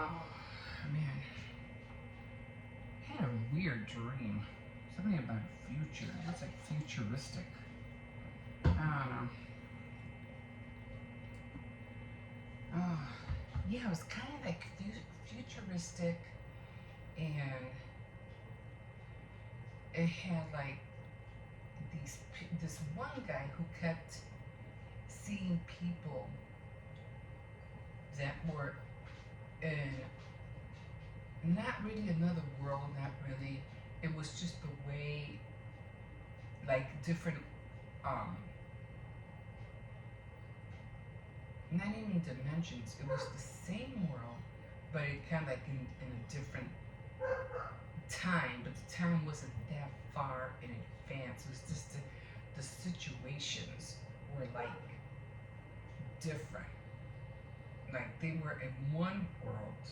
Oh, man. I had a weird dream. Something about a future. It was like futuristic. I don't know. Oh, yeah, it was kind of like futuristic, and it had like this one guy who kept seeing people that were in not really another world, not really. It was just the way, like different, um, not even dimensions. It was the same world, but it kind of like in a different time. But the time wasn't that far in advance. It was just the situations were like different. Like they were in one world,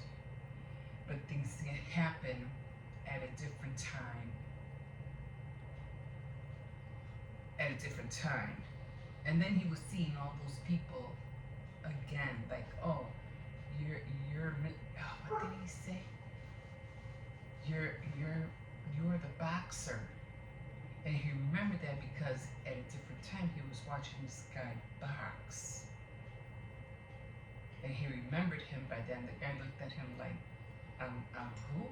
but things happen at a different time. At a different time, and then he was seeing all those people again. Like, oh, what did he say? You're you're you're the boxer, and he remembered that because at a different time he was watching this guy box, and he remembered him by then. The guy looked at him like, who?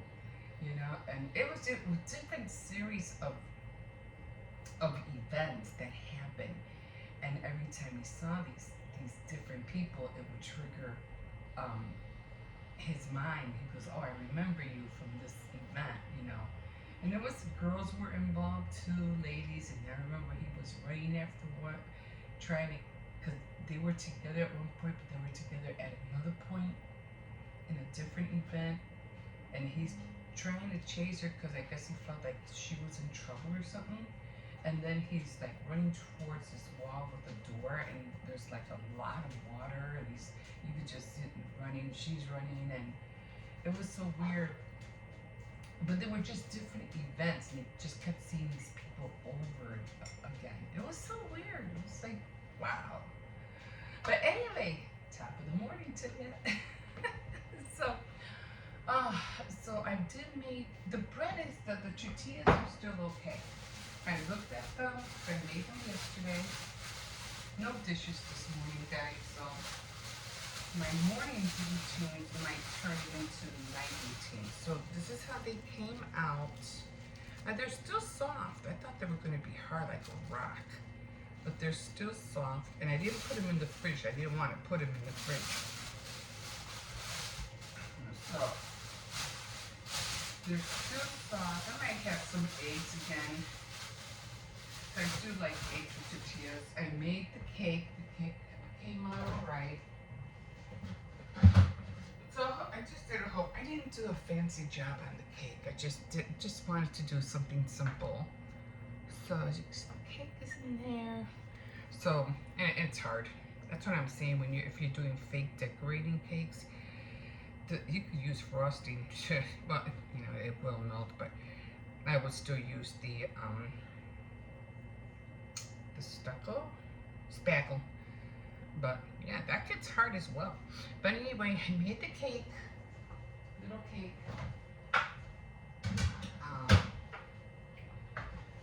You know, and it was a different series of events that happened, and every time he saw these different people, it would trigger um, his mind. He goes, "Oh, I remember you from this event," you know. And there was girls were involved too, ladies, and I remember he was running after what, trying to, because they were together at one point, but they were together at another point in a different event, and he's trying to chase her because I guess he felt like she was in trouble or something. And then he's like running towards this wall with a door, and there's like a lot of water, and you could just see it running. She's running, and it was so weird. But they were just different events, and he just kept seeing these people over again. It was so weird. It was like, wow. But anyway, top of the morning to you. so, uh, so I did make the bread is the tortillas are still okay. I looked at them. I made them yesterday. No dishes this morning, guys. So my morning routines might turn into night routines. So this is how they came out. They're still soft. I thought they were going to be hard like a rock, but they're still soft. And I didn't put them in the fridge. I didn't want to put them in the fridge. So they're still soft. I might have some eggs again. I do like egg tortillas. I made the cake. The cake came out alright. So I just did a whole. I didn't do a fancy job on the cake. I just wanted to do something simple. So the cake is in there. So and it's hard. That's what I'm saying. If you're doing fake decorating cakes, you could use frosting. Well, you know it will melt, but I would still use the spackle. But yeah, that gets hard as well. But anyway, I made the cake, little cake.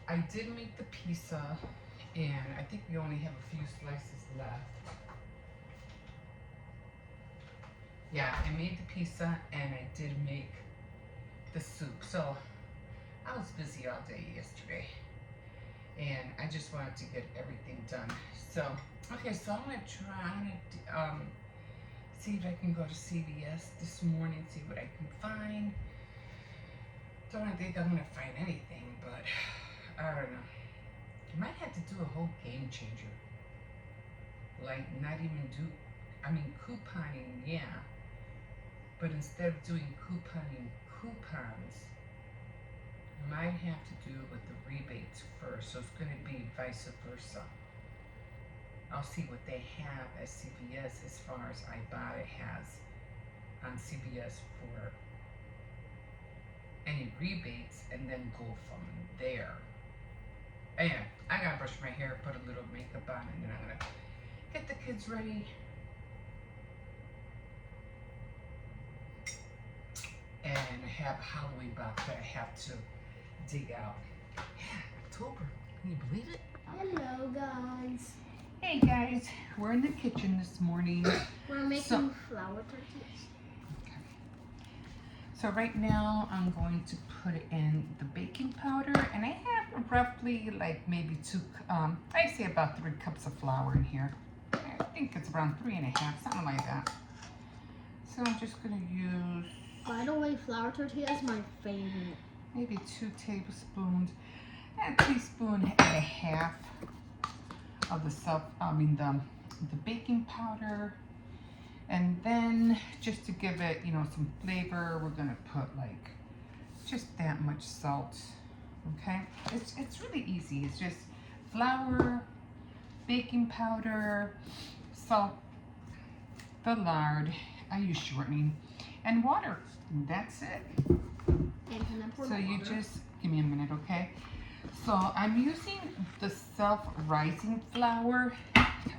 I did make the pizza, and I think we only have a few slices left. Yeah, I made the pizza, and I did make the soup. So I was busy all day yesterday, and I just wanted to get everything done. So, okay, so I'm gonna see if I can go to CVS this morning, see what I can find. Don't think I'm gonna find anything, but I don't know. I might have to do a whole game changer. Like not even couponing, yeah. But instead of doing couponing coupons, might have to do it with the rebates first, so it's going to be vice versa. I'll see what they have at CVS as far as Ibotta has on CVS for any rebates, and then go from there. Anyway, I gotta brush my hair, put a little makeup on, and then I'm gonna get the kids ready. have a Halloween box that I have to dig out. Yeah, October. Can you believe it? Hello, guys. Hey guys, we're in the kitchen this morning. We're making flour tortillas. Okay. So right now I'm going to put in the baking powder, and I have roughly like maybe I say about 3 cups of flour in here. I think it's around 3.5, something like that. So I'm just gonna use, By the way, flour tortilla is my favorite. maybe 2 tablespoons, and a teaspoon and a half of the baking powder. And then just to give it, some flavor, we're gonna put like just that much salt. Okay, it's really easy. It's just flour, baking powder, salt, the lard, I use shortening, and water. And that's it. So you just give me a minute, okay? So I'm using the self-rising flour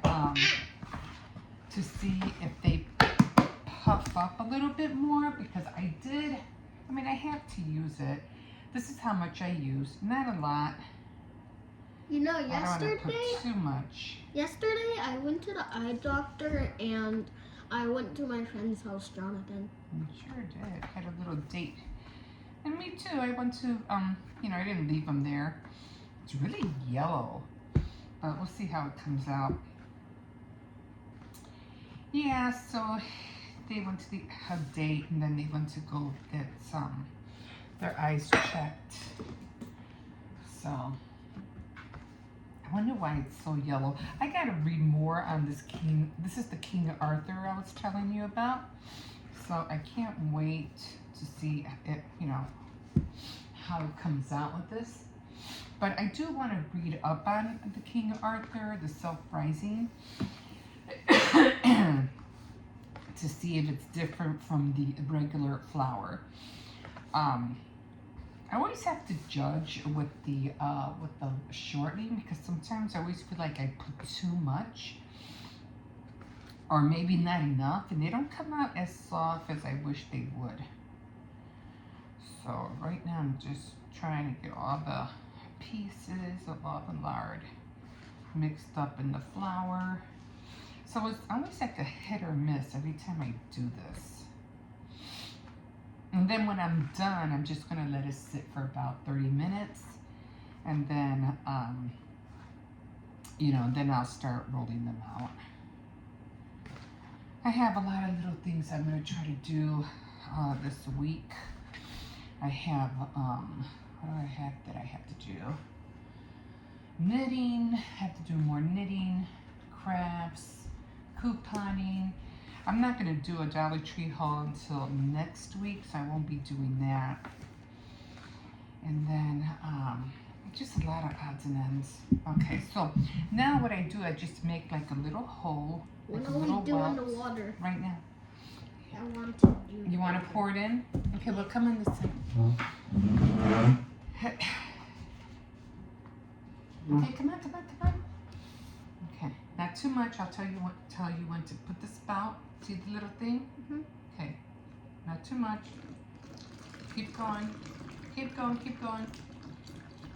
to see if they puff up a little bit more, because I have to use it. This is how much I use, not a lot. You know, I don't want to put too much. Yesterday I went to the eye doctor and I went to my friend's house, Jonathan. You sure did. Had a little date. And me too. I went to, I didn't leave them there. It's really yellow, but we'll see how it comes out. Yeah, so they went to a date, and then they went to go get their eyes checked. So I wonder why it's so yellow. I gotta read more on this king. This is the King Arthur I was telling you about. So I can't wait to see it, how it comes out with this. But I do want to read up on the King Arthur, the self-rising, to see if it's different from the regular flour. I always have to judge with the shortening, because sometimes I always feel like I put too much, or maybe not enough, and they don't come out as soft as I wish they would. So right now I'm just trying to get all the pieces of all the lard mixed up in the flour. So it's always like a hit or miss every time I do this. And then when I'm done, I'm just gonna let it sit for about 30 minutes. And then, then I'll start rolling them out. I have a lot of little things I'm gonna try to do this week. I have, what do I have that I have to do? Knitting, I have to do more knitting, crafts, couponing. I'm not going to do a Dollar Tree haul until next week, so I won't be doing that. And then just a lot of odds and ends. Okay, so now what I do, I just make like a little hole, like a little welt the water right now. I want to do. You want to pour it in? Okay, well, come in this side. Okay, come on. Okay, not too much. I'll tell you when to put the spout. See the little thing? Mhm. Okay, not too much. Keep going.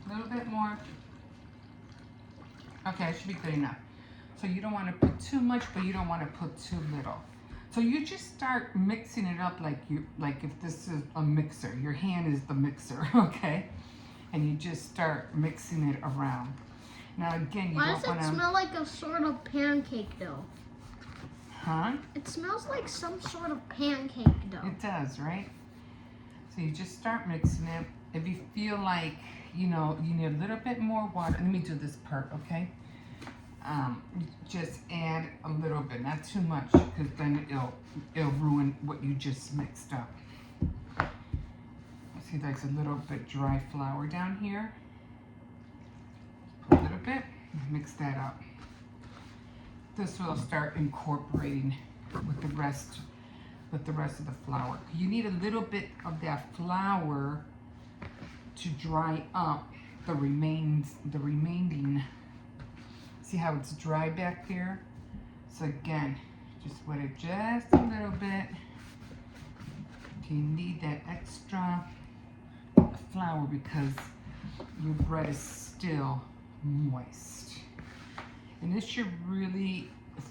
A little bit more. Okay, it should be good enough. So you don't want to put too much, but you don't want to put too little. So you just start mixing it up like if this is a mixer. Your hand is the mixer, okay? And you just start mixing it around. Now again, you Why don't want to... does it smell like a sort of pancake dough? Huh? It smells like some sort of pancake dough. It does, right? So you just start mixing it. If you feel like, you need a little bit more water. Let me do this part, okay? Just add a little bit, not too much, because then it'll ruin what you just mixed up. See, there's a little bit dry flour down here. Put a little bit, mix that up. This will start incorporating with the rest of the flour. You need a little bit of that flour to dry up the remaining. See how it's dry back here? So again, just wet it just a little bit. Okay, you need that extra flour because your bread is still moist. And this should really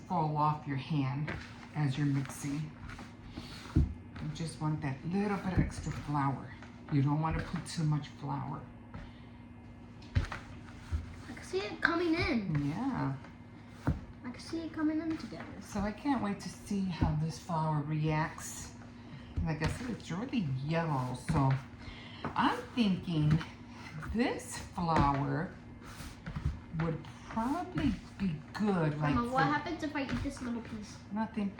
fall off your hand as you're mixing. You just want that little bit of extra flour. You don't want to put too much flour. I can see it coming in. Yeah. I can see it coming in together. So I can't wait to see how this flour reacts. Like I said, it's really yellow. So I'm thinking this flour would probably be good. Like Mama, what happens if I eat this little piece? Nothing.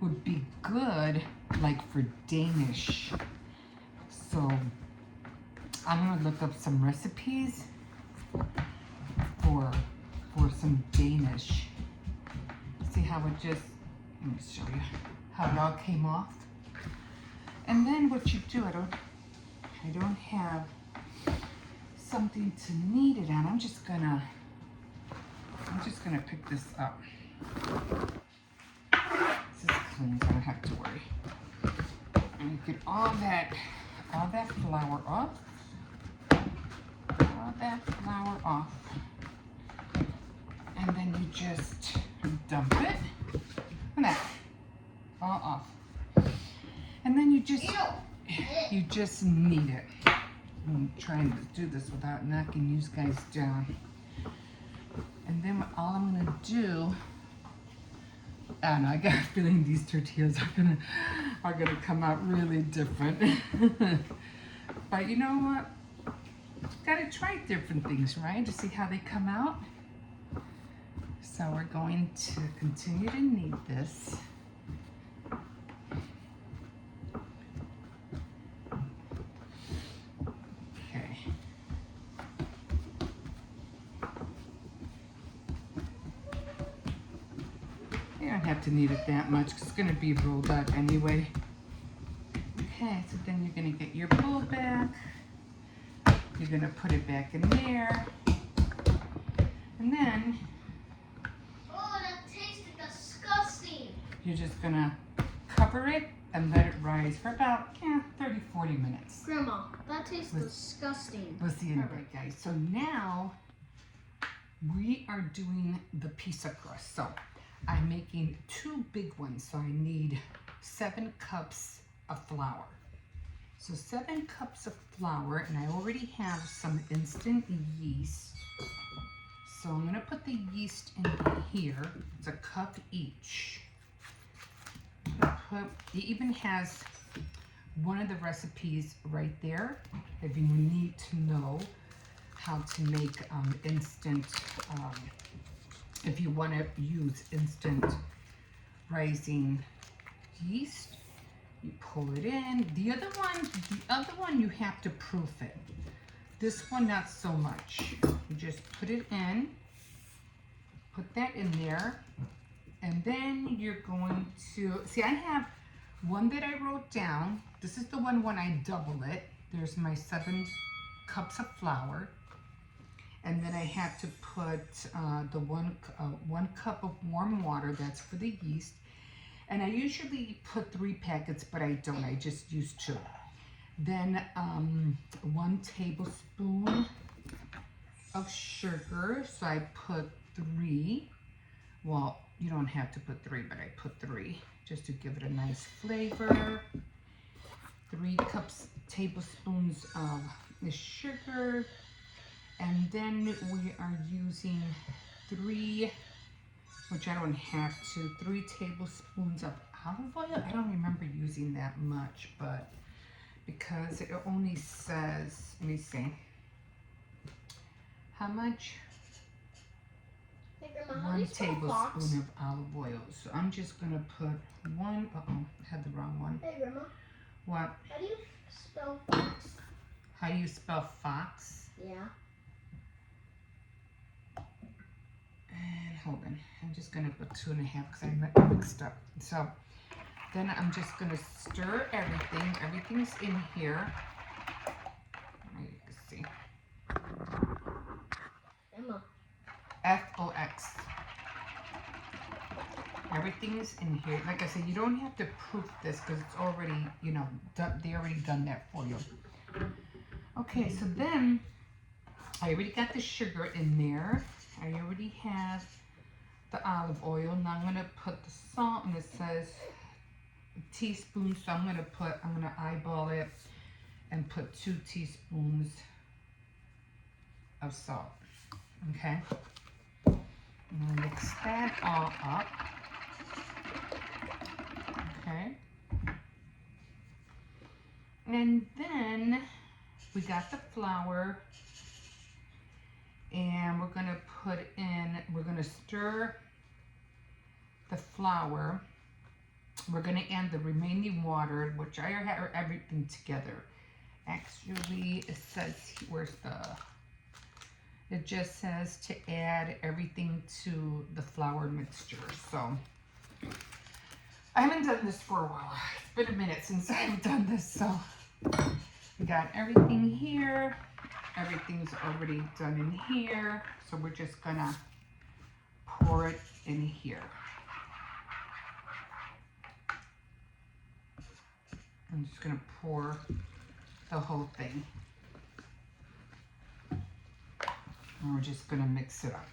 Would be good like for Danish. So I'm gonna look up some recipes for some Danish. See how it just, let me show you how it all came off. And then what you do, I don't have something to knead it on. I'm just gonna pick this up. This is clean, so I don't have to worry. And you get all that flour off. All that flour off. And then you just dump it. And that. All off. And then you just knead it. I'm trying to do this without knocking you guys down. And then all I'm gonna do, I don't know, I got a feeling these tortillas are gonna come out really different. But you know what? Gotta try different things, right? To see how they come out. So we're going to continue to knead this. Okay. You don't have to knead it that much because it's going to be rolled out anyway. Okay, so then you're going to get your bowl back. You're going to put it back in there. And then Oh, that tasted disgusting. you're just going to cover it and let it rise for about 30-40 minutes. Grandma, that tastes disgusting. We'll see in a bit, guys. So now we are doing the pizza crust. So I'm making 2 big ones. So I need 7 cups of flour. So 7 cups of flour, and I already have some instant yeast. So I'm gonna put the yeast in here. It's a cup each. It even has one of the recipes right there if you need to know how to make instant, if you want to use instant rising yeast, you pull it in. The other one you have to proof it. This one not so much. You just put it in, put that in there, and then you're going to, see, I have one that I wrote down. This is the one when I double it. There's my 7 cups of flour. And then I have to put the 1 cup of warm water, that's for the yeast. And I usually put 3 packets, but I don't, I just use 2. Then 1 tablespoon of sugar, so I put 3. Well, you don't have to put 3, but I put 3 just to give it a nice flavor. 3 tablespoons of the sugar. And then we are using 3, which I don't have to, 3 tablespoons of olive oil. I don't remember using that much, but because it only says, let me see, how much? Hey, Grandma, how do 1 you spell fox? tablespoon of olive oil. So I'm just gonna put 1, I had the wrong one. Hey, Grandma, What? how do you spell fox? How do you spell fox? Yeah. And hold on, I'm just gonna put 2.5 because I mixed up. So then I'm just gonna stir everything. Everything's in here. You can see. Grandma. F-O-X. Everything's in here. Like I said, you don't have to proof this because it's already, you know, they already done that for you. Okay, so then I already got the sugar in there. I already have the olive oil. Now I'm going to put the salt, and it says a teaspoon, so I'm going to eyeball it and put 2 teaspoons of salt. Okay? I'm going to mix that all up. Okay? And then we got the flour, and we're going to stir the flour. We're going to add the remaining water, which I have everything together. Actually, it says, it just says to add everything to the flour mixture. So, I haven't done this for a while. It's been a minute since I've done this, so we got everything here. Everything's already done in here. So we're just gonna pour it in here. I'm just gonna pour the whole thing. And we're just gonna mix it up.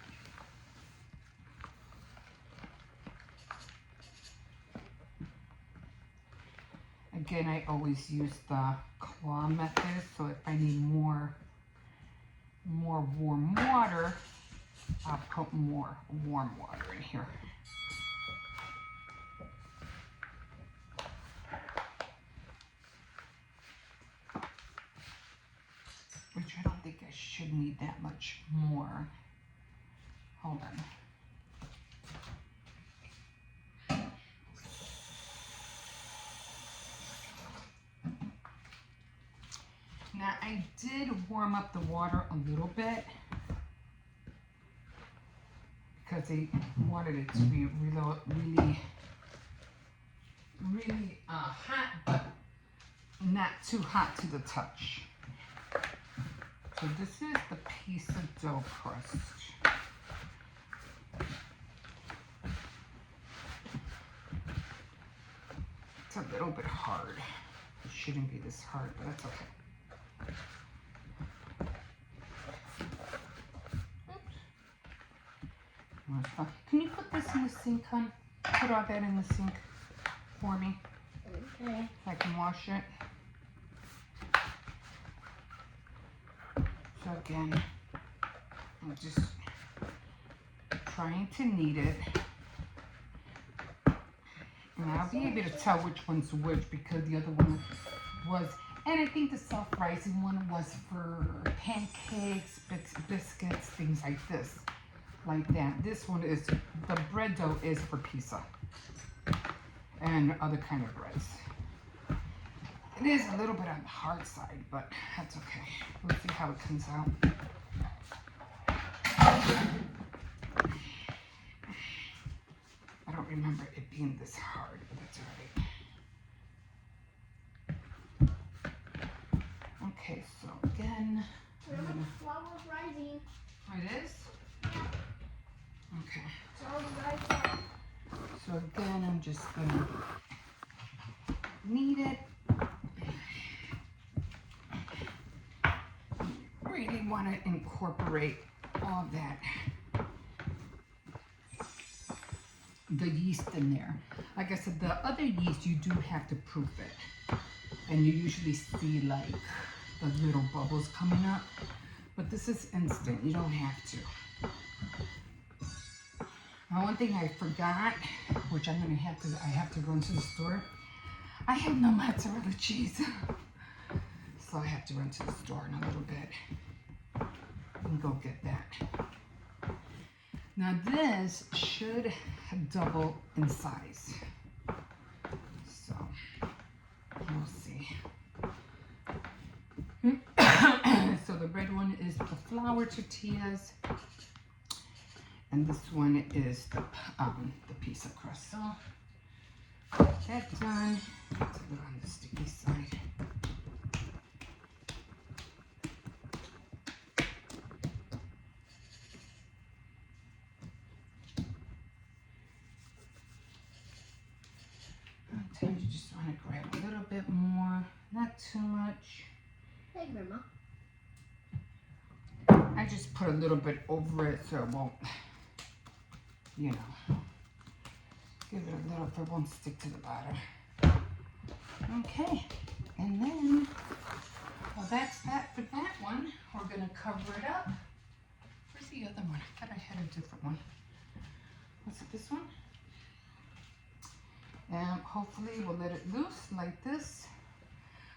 Again, I always use the claw method, so if I need more warm water, I'll put more warm water in here. Which I don't think I should need that much more. Hold on. Now I did warm up the water a little bit because I wanted it to be really hot, but not too hot to the touch. So this is the piece of dough crust. It's a little bit hard. It shouldn't be this hard, but that's okay. Can you put this in the sink, hon? Put all that in the sink for me. Okay. So I can wash it. So again, I'm just trying to knead it. And I'll be able to tell which one's which because the other one was, and I think the self-rising one was for pancakes, biscuits, things like this. Like that. This one is, the bread dough is for pizza and other kind of breads. It is a little bit on the hard side, but that's okay. We'll see how it comes out. I don't remember it being this hard, but that's alright. Okay, so again, The flour's rising. oh, it is? Okay. So again, I'm just gonna knead it. Really want to incorporate all that, the yeast in there. Like I said, the other yeast, you do have to proof it. And you usually see like the little bubbles coming up. But this is instant, you don't have to. Now, one thing I forgot, which I have to run to the store. I have no mozzarella cheese. So I have to run to the store in a little bit and go get that. Now this should double in size. So we'll see. So the red one is the flour tortillas. And this one is the pizza crust. So that's done. It's a little on the sticky side. want to grab a little bit more, not too much. Hey, Grandma. I just put a little bit over it so it won't, you know, give it a little bit, won't stick to the bottom. Okay, and then, well, that's that for that one. We're gonna cover it up. Where's the other one? I thought I had a different one. Was it this one? And hopefully we'll let it loose like this.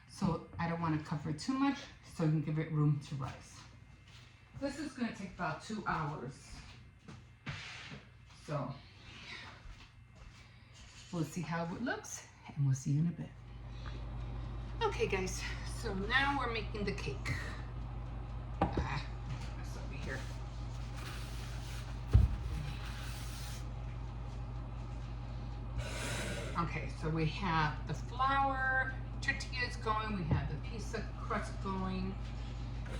So I don't want to cover it too much, so you can give it room to rise. This is going to take about 2 hours. So we'll see how it looks, and we'll see you in a bit. Okay guys, so now we're making the cake. That's over here. Okay, so we have the flour, tortillas going, we have the pizza crust going,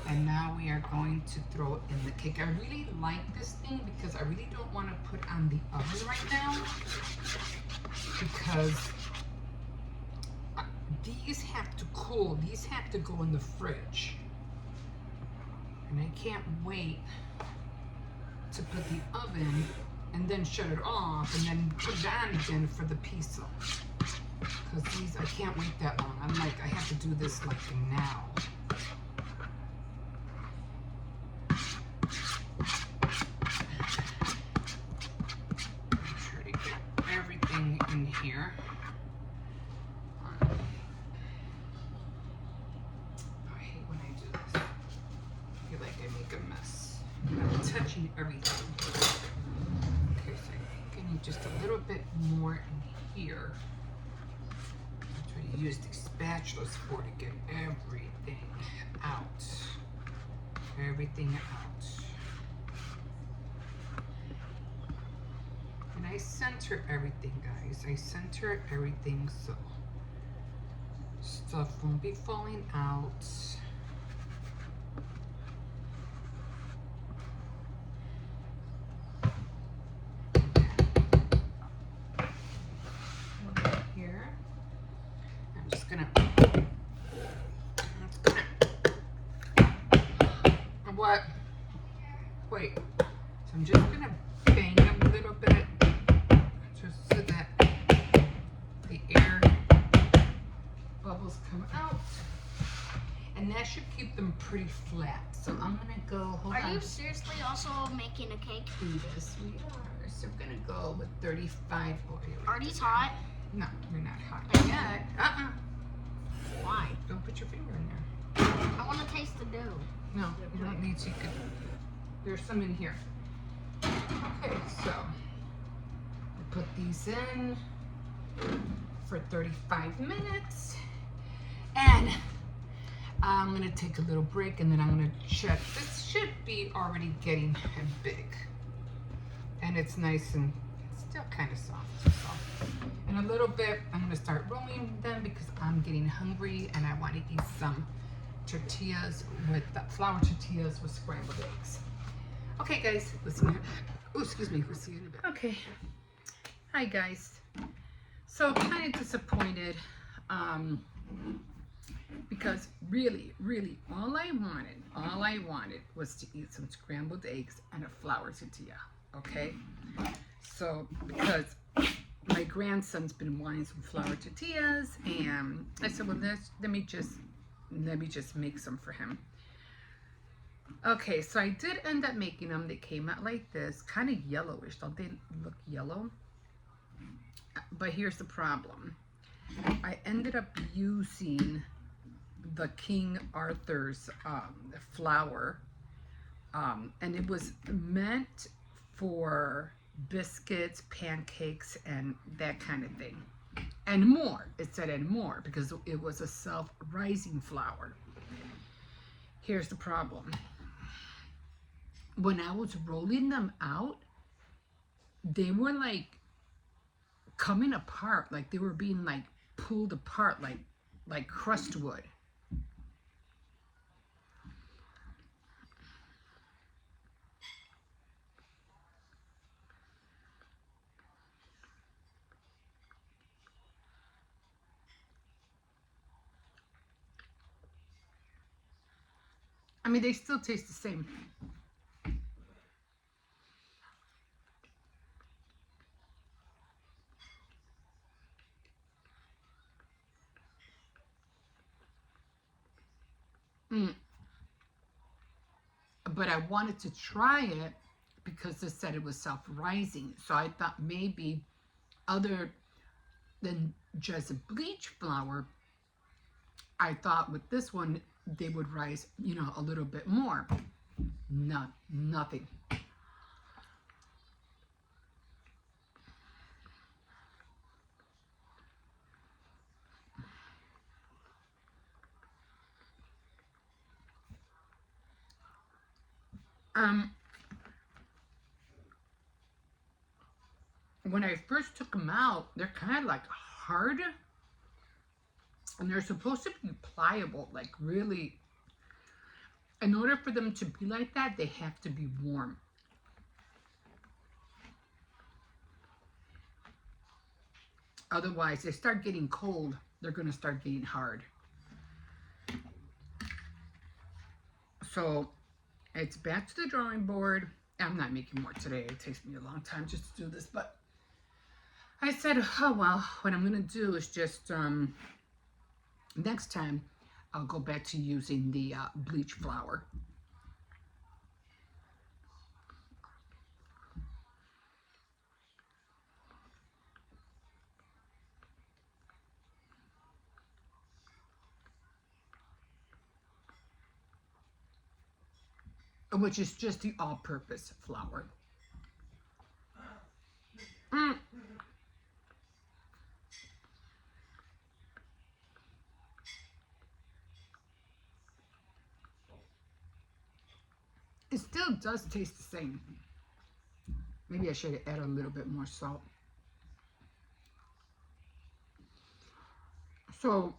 and now we are going to throw in the cake. I really like this thing because I really don't want to put on the oven right now because these have to cool, these have to go in the fridge. And I can't wait to put the oven and then shut it off and then put it on again for the pizza. Because these, I can't wait that long. I'm like, I have to do this like now. Try to get everything in here. I hate when I do this. I feel like I make a mess. I'm touching everything. Okay, so I think I need just a little bit more in here. I'm trying to use these spatulas for to get everything out. Everything out. And I center everything, guys. I center everything so stuff won't be falling out. Here. I'm just gonna. What? Wait. So I'm just gonna bang a little bit, just so that the air bubbles come out, and that should keep them pretty flat. So I'm gonna go. Hold on. Are you seriously also making a cake? Yes, we are. So we're gonna go with 35 oil. Are these hot? No, you're not hot Not yet. Why? Don't put your finger in there. I want to taste the dough. No, you don't need to. You could, there's some in here. Okay, so we put these in for 35 minutes. And I'm gonna take a little break and then I'm gonna check. This should be already getting big. And it's nice and it's still kind of soft. In a little bit, I'm gonna start rolling them because I'm getting hungry and I want to eat some tortillas with flour tortillas with scrambled eggs. Okay, guys, we'll see you. Oh, excuse me, we'll see you in a bit. Okay, hi guys. So kind of disappointed because really, all I wanted was to eat some scrambled eggs and a flour tortilla. Okay, so because my grandson's been wanting some flour tortillas, and I said, well, let me just make some for him. Okay, so I did end up making them. They came out like this, kind of yellowish. Don't they look yellow? But here's the problem. I ended up using the King Arthur's flour, and it was meant for biscuits, pancakes, and that kind of thing. And more. It said and more because it was a self-rising flour. Here's the problem. When I was rolling them out, they were like coming apart, like they were being like pulled apart like crushed wood. I mean, they still taste the same. Mm. But I wanted to try it because they said it was self-rising. So I thought maybe other than just bleach flour, I thought with this one they would rise, a little bit more. Nothing. Um, when I first took them out, they're kind of like hard, and they're supposed to be pliable, like really. In order for them to be like that, they have to be warm. Otherwise, they start getting cold, they're going to start getting hard. So it's back to the drawing board. I'm not making more today. It takes me a long time just to do this, but I said, oh well, what I'm going to do is just next time I'll go back to using the bleach flour. Which is just the all-purpose flour. Mm. It still does taste the same. Maybe I should add a little bit more salt. So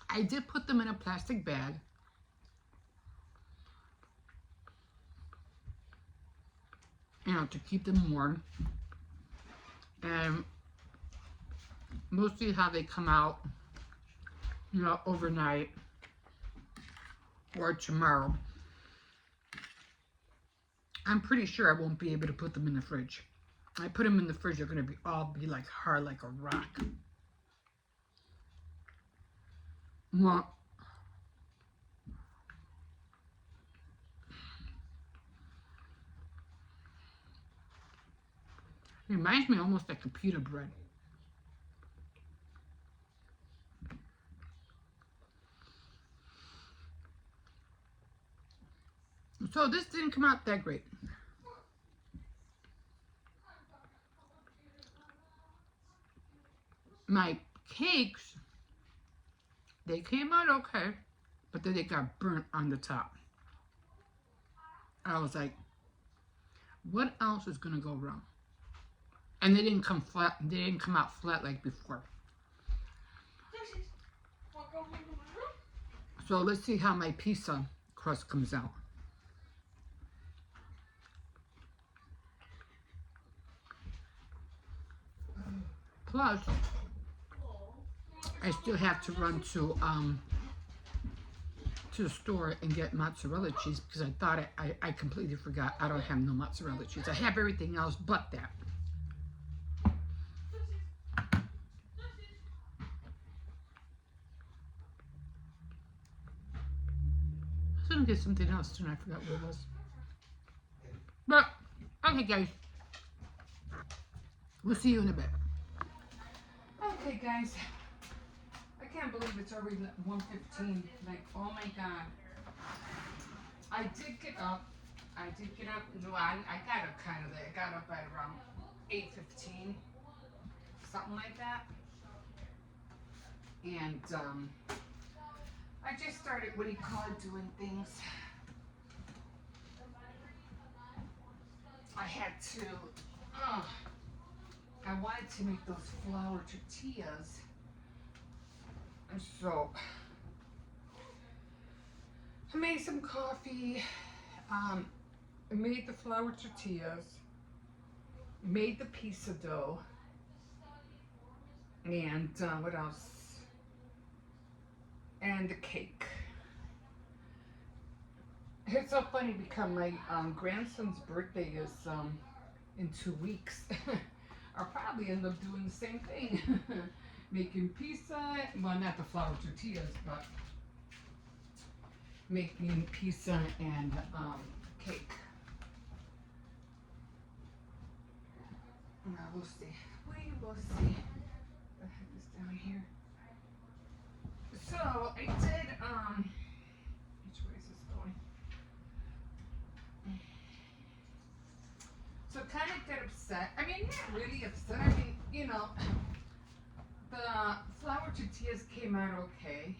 I did put them in a plastic bag. To keep them warm. And we'll see how they come out, overnight or tomorrow. I'm pretty sure I won't be able to put them in the fridge. I put them in the fridge, they're going to all be like hard like a rock. Well, it reminds me almost like pita bread. So this didn't come out that great. My cakes, they came out okay, but then they got burnt on the top. I was like, what else is gonna go wrong? And they didn't come flat. They didn't come out flat like before. So let's see how my pizza crust comes out. Plus, I still have to run to the store and get mozzarella cheese because I thought I completely forgot. I don't have no mozzarella cheese. I have everything else but that. I was gonna get something else too, and I forgot what it was. But okay, guys, we'll see you in a bit. Okay, guys. I can't believe it's already 1:15. Like, oh my god. I did get up. No, I got up kind of late. I got up at around 8:15, something like that. And I just started, what do you call it, doing things. I had to, I wanted to make those flour tortillas. And so I made some coffee. I made the flour tortillas, made the pizza dough, and what else? And the cake. It's so funny because my grandson's birthday is in 2 weeks. I'll probably end up doing the same thing. Making pizza, well, not the flour tortillas, but making pizza and cake. Now we'll see. We will see. The heck is down here? So I did which way is this going? So kind of get upset. I mean, not really upset. I mean, you know, the flour tortillas came out okay.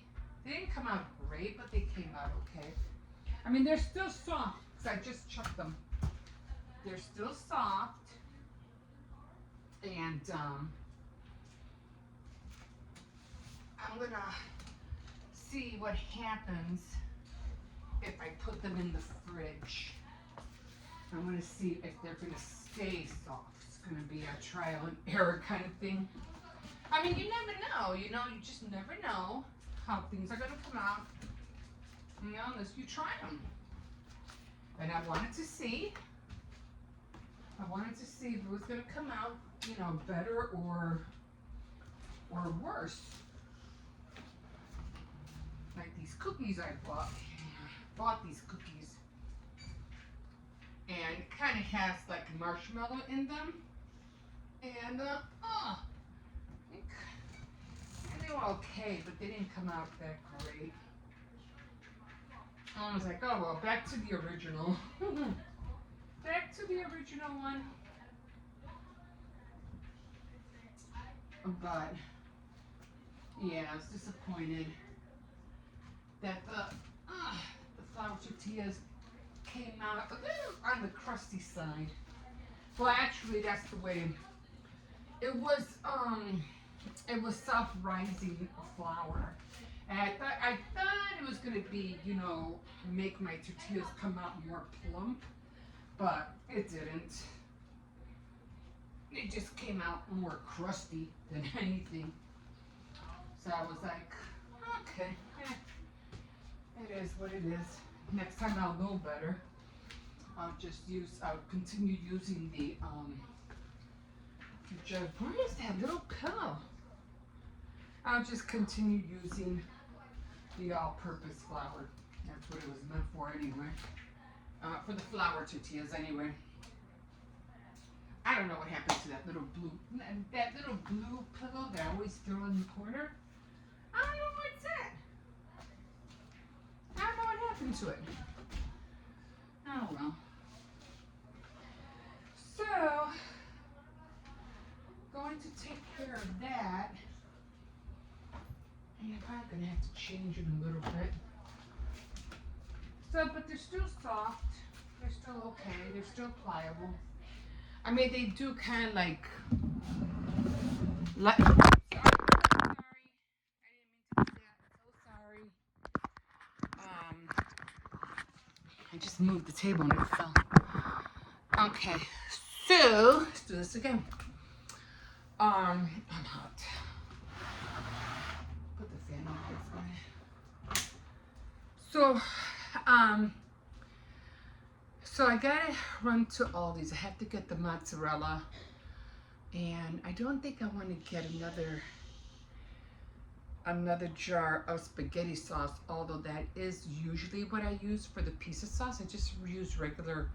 They didn't come out great, but they came out okay. I mean, they're still soft because I just chucked them. They're still soft. And I'm gonna see what happens if I put them in the fridge. I'm gonna see if they're gonna stay soft. It's gonna be a trial and error kind of thing. I mean, you never know, you just never know how things are gonna come out, unless you try them. And I wanted to see if it was gonna come out, better or worse. Like these cookies I bought these cookies, and it kind of has like marshmallow in them, and they were okay, but they didn't come out that great. I was like, oh well, back to the original. Back to the original one. But yeah, I was disappointed that the flour tortillas came out a little on the crusty side. Well, actually, that's the way it was. It was self-rising flour, and I thought it was gonna be, make my tortillas come out more plump, but it didn't. It just came out more crusty than anything. So I was like, okay, it is what it is. Next time I'll know better. I'll continue using the jug. Where is that little pillow? I'll just continue using the all-purpose flour. That's what it was meant for anyway. For the flour tortillas anyway. I don't know what happened to that little blue pillow that I always throw in the corner. I don't know what's that. I don't know what happened to it. Oh well. So, going to take care of that. And I'm probably gonna have to change it a little bit. So, but they're still soft. They're still okay. They're still pliable. I mean, they do kind of like. Sorry. I didn't mean to do that. So sorry. I just moved the table and it fell. Okay, so let's do this again. I'm hot. Put the fan on this way. So I gotta run to Aldi's. I have to get the mozzarella, and I don't think I want to get another jar of spaghetti sauce, although that is usually what I use for the pizza sauce. I just use regular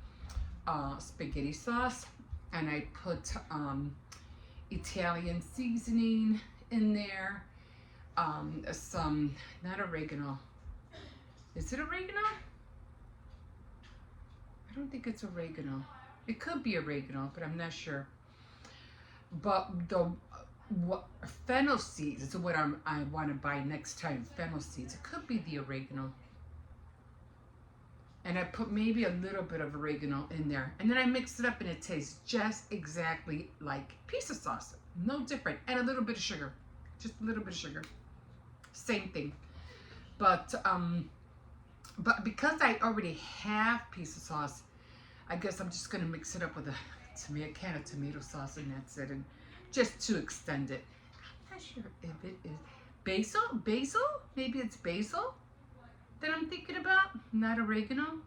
spaghetti sauce, and I put Italian seasoning in there, some, not oregano. Is it oregano? I don't think it's oregano. It could be oregano, but I'm not sure. But fennel seeds is what I want to buy next time. Fennel seeds. It could be the oregano. And I put maybe a little bit of oregano in there. And then I mix it up and it tastes just exactly like pizza sauce. No different. And a little bit of sugar. Just a little bit of sugar. Same thing. But because I already have pizza sauce, I guess I'm just gonna mix it up with a can of tomato sauce, and that's it. And just to extend it. I'm not sure if it is basil. Basil? Maybe it's basil that I'm thinking about, not oregano.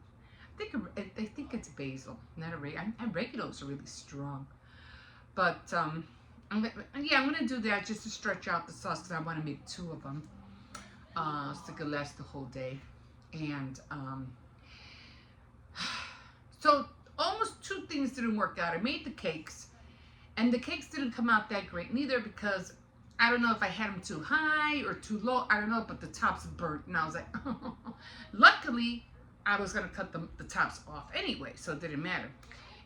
I think it's basil, not oregano. Oregano's are really strong, but I'm gonna do that just to stretch out the sauce because I want to make 2 of them, so it can last the whole day. And so almost 2 things didn't work out. I made the cakes, and the cakes didn't come out that great neither because I don't know if I had them too high or too low. I don't know, but the tops burnt, and I was like, luckily, I was gonna cut the tops off anyway, so it didn't matter.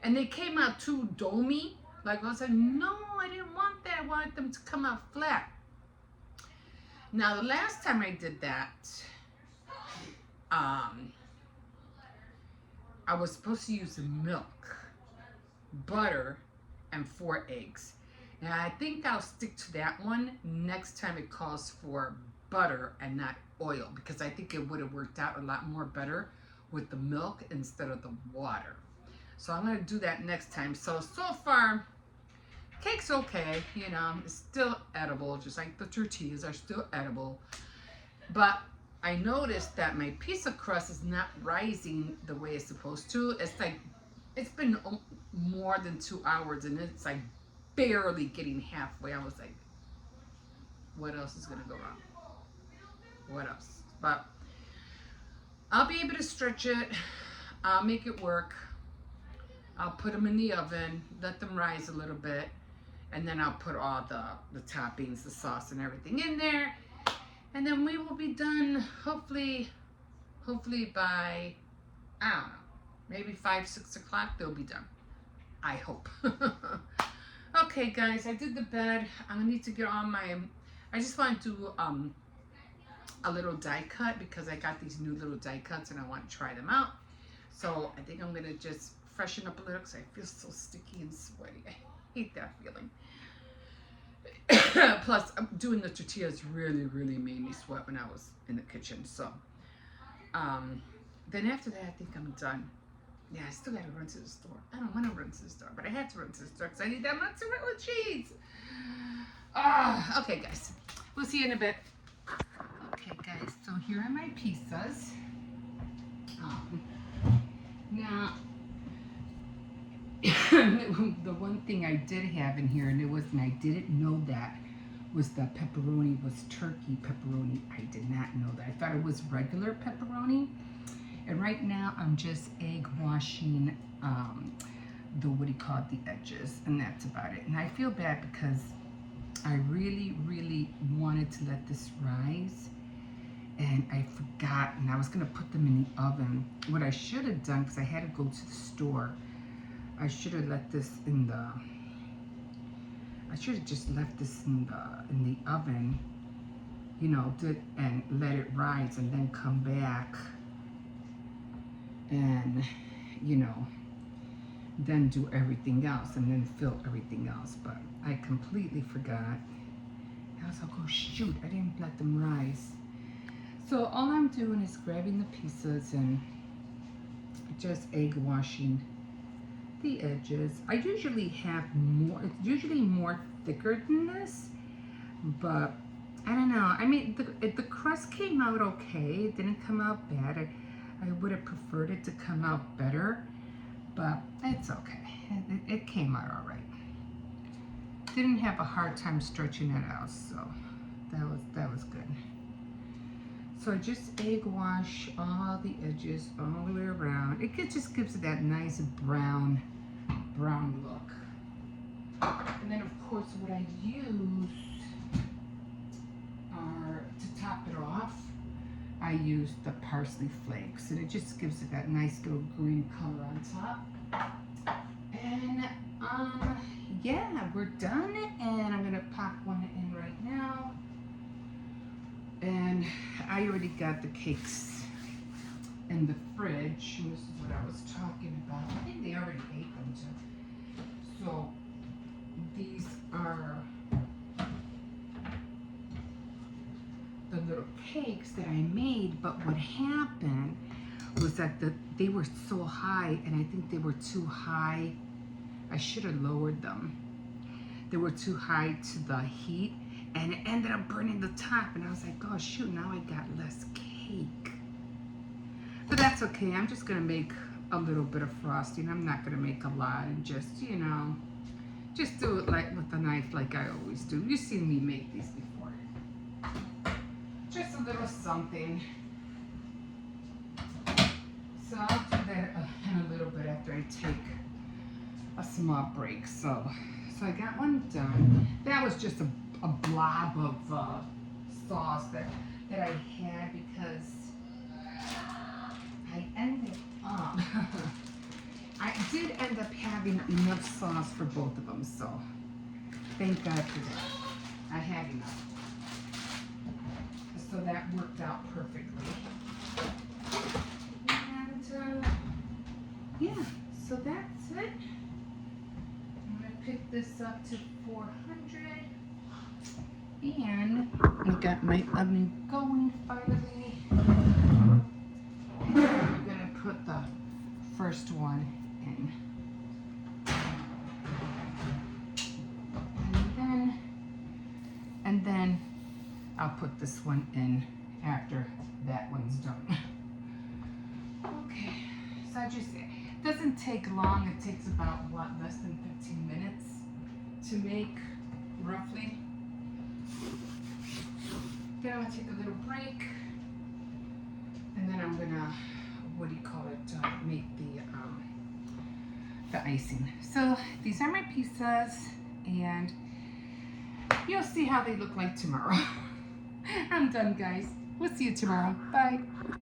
And they came out too domey. Like I was like, no, I didn't want that. I wanted them to come out flat. Now, the last time I did that, I was supposed to use milk, butter, and 4 eggs. And I think I'll stick to that one next time it calls for butter and not oil, because I think it would have worked out a lot more better with the milk instead of the water. So I'm going to do that next time. So far, cake's okay, you know, it's still edible, just like the tortillas are still edible. But I noticed that my pizza crust is not rising the way it's supposed to. It's like, it's been more than 2 hours and it's like barely getting halfway. I was like, what else is going to go wrong? What else? But I'll be able to stretch it. I'll make it work. I'll put them in the oven, let them rise a little bit, and then I'll put all the toppings, the sauce and everything in there. And then we will be done, hopefully by, I don't know, maybe 5, 6 o'clock, they'll be done. I hope. Okay, guys, I did the bed. I need to get on my, I just want to do a little die cut because I got these new little die cuts and I want to try them out. So I think I'm going to just freshen up a little because I feel so sticky and sweaty. I hate that feeling. Plus, doing the tortillas really made me sweat when I was in the kitchen. So, then after that, I think I'm done. Yeah, I still gotta run to the store. I don't want to run to the store, but I had to run to the store because I need that mozzarella cheese. Okay, guys. We'll see you in a bit. Okay, guys. So here are my pizzas. Now, the one thing I did have in here, and I didn't know that, was the pepperoni was turkey pepperoni. I did not know that. I thought it was regular pepperoni. And right now I'm just egg washing the edges, and that's about it. And I feel bad because I really wanted to let this rise, and I forgot, and I was gonna put them in the oven. What I should have done, because I had to go to the store, I should have let this in the, I should have just left this in the oven, you know, and let it rise and then come back and, you know, then do everything else and then fill everything else. But I completely forgot. I was like, oh shoot, I didn't let them rise. So all I'm doing is grabbing the pizzas and just egg washing the edges. I usually have more, it's usually more thicker than this, but I don't know. I mean, the crust came out okay. It didn't come out bad. I would have preferred it to come out better, but it's okay. It came out all right. Didn't have a hard time stretching it out, so that was good. So I just egg wash all the edges all the way around. It just gives it that nice brown look. And then of course what I use are, to top it off, I use the parsley flakes, and it just gives it that nice little green color on top. And yeah, we're done, and I'm gonna pop one in right now. And I already got the cakes in the fridge, and this is what I was talking about. I think they already ate them too. So these are the little cakes that I made, but what happened was that they were so high, and I think they were too high. I should have lowered them. They were too high to the heat, and it ended up burning the top, and I was like, oh shoot, now I got less cake. But that's okay. I'm just gonna make a little bit of frosting. I'm not gonna make a lot, and just, you know, just do it like with a knife like I always do. You've seen me make these before. Just a little something. So I'll do that in a little bit after I take a small break. So I got one done. That was just a blob of sauce that I had because I ended up, I did end up having enough sauce for both of them, so thank God for that. I had enough. So that worked out perfectly. And yeah, so that's it. I'm gonna pick this up to 400. And I got my oven going finally. I'm gonna put the first one in. And then I'll put this one in after that one's done. Okay, so I just, it doesn't take long. It takes about, what, less than 15 minutes to make, roughly. Then I'm gonna take a little break, and then I'm gonna, what do you call it, make the icing. So these are my pizzas, and you'll see how they look like tomorrow. I'm done, guys. We'll see you tomorrow. Bye.